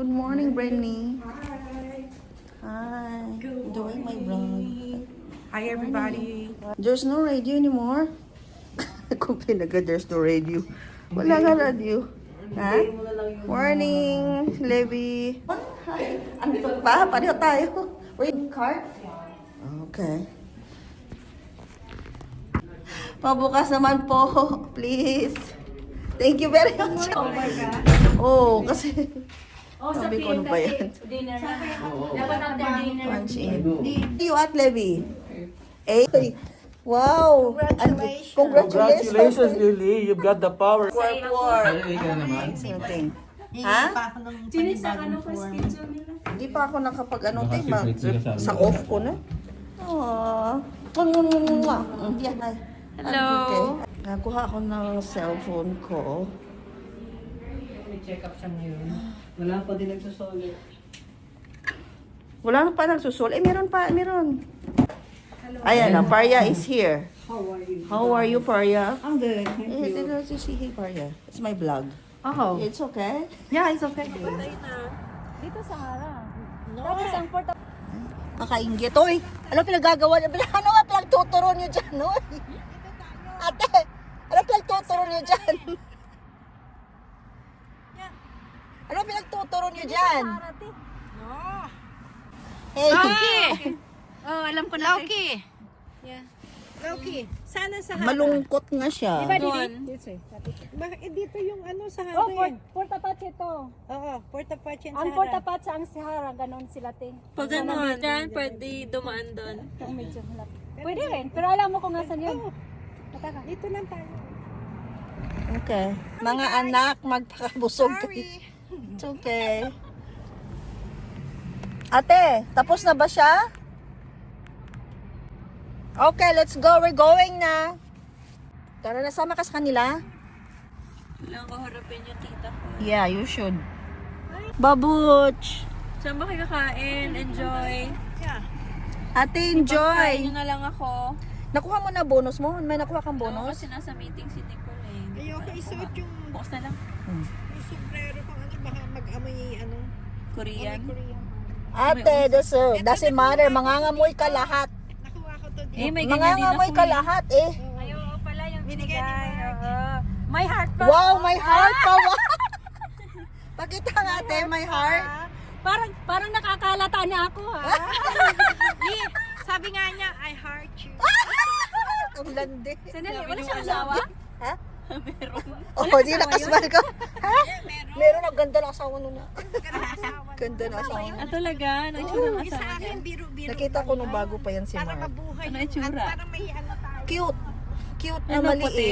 Good morning, Brenny. Hi. Hi. Good Doing my vlog. morning. Hi, everybody. There's no radio anymore. Kung pinaga, there's no radio. Wala nga radio. Ha? Morning, Levi. Hi. Andito pa? Pareho tayo. Wait, cart? Okay. Pabukas naman po, please. Thank you very much. Oh my God. Oh, kasi Oh, sa sabi ko, ano film ba kasi yan? dinner na. Dapat after dinner. Punch in. You at Levi? Eh? Wow! Congratulations! Congratulations, Lily. You've got the power. Work. ka naman. Something. Ha? Chinis sa ano pa schedule nila? Hindi pa ako nakapag ano, Baka tema. secret sila sa Sa ano. off ko na. Aww. Yan ay. Hello. Okay. Nakuha ako ng cellphone ko. May check-up siya ngayon. Wala pa din nagsusolid. Wala na pa nagsusul. Eh, meron pa. Meron. Ayan na. Parya is here. How are you? How are you, Parya? I'm good. Thank Eh, you. did you see hey, Parya? It's my vlog. Oh. It's okay? Yeah, it's okay. Dito sa harang. Tapos ang porta... Kakaingit. Oy, ano pinagagawa niyo? Ano nga pinagtuturo niyo dyan, oy? Ate, ano pinagtuturo niyo dyan? Ano pinagtuturo niyo dyan? Hey, Oh, alam ko na. Loki. Yeah. Loki. Sana sa harap. malungkot nga siya. Doon. Bakit dito yung ano sa Oh, harap? porta patch ito. Oo, porta patch yan sa Ang harap. porta patch ang si harang. Ganon sila, te. Pag ganon, dyan, pwede dumaan doon. Ang medyo halap. Pwede rin. Pero alam mo kung nasan yun. Mataka. Dito lang tayo. Okay. Mga anak, magpakabusog. It's okay. Ate, tapos na ba siya? Okay, let's go. We're going na. Tara na, sama ka sa kanila. Kailangan ko harapin yung tita ko. Yeah, you should. Babuch! Saan ba kayo kakain? Enjoy. Ate, Kain enjoy! nyo na lang ako. Nakuha mo na bonus mo? May nakuha kang Ako bonus? kasi nasa meeting si Nicole eh. Ayoko isuot yung Bukas na lang. sombrero kung ano, baka mag-amoy ano. Korean. Ate, doesn't matter. Mangangamoy ka lahat. Nakuha ko to Eh, dito. may ganyan din ako. Mangangamoy ka lahat eh. Ayaw pala yung Binigay ni Mark. My heart pa. Wow, my heart pa. Pakita nga ate, my heart. Parang nakakalata na ako, ha? Sabi nga niya, I heart you. Ang landi. Sandali, wala siyang asawa? Ha? Meron. Oh, di nakasmile ko. Ha? Meron. Ang ganda ng asawa nun. Ganda ng asawa nun. Ah, talaga? Nag-itsura ng Sa asawa niya. akin, biro-biro. Nakita ko nung bago pa yan si Para Mark. mabuhay. Ano itsura? At parang may ano tayo. Cute. Cute na Ano, maliit. puti?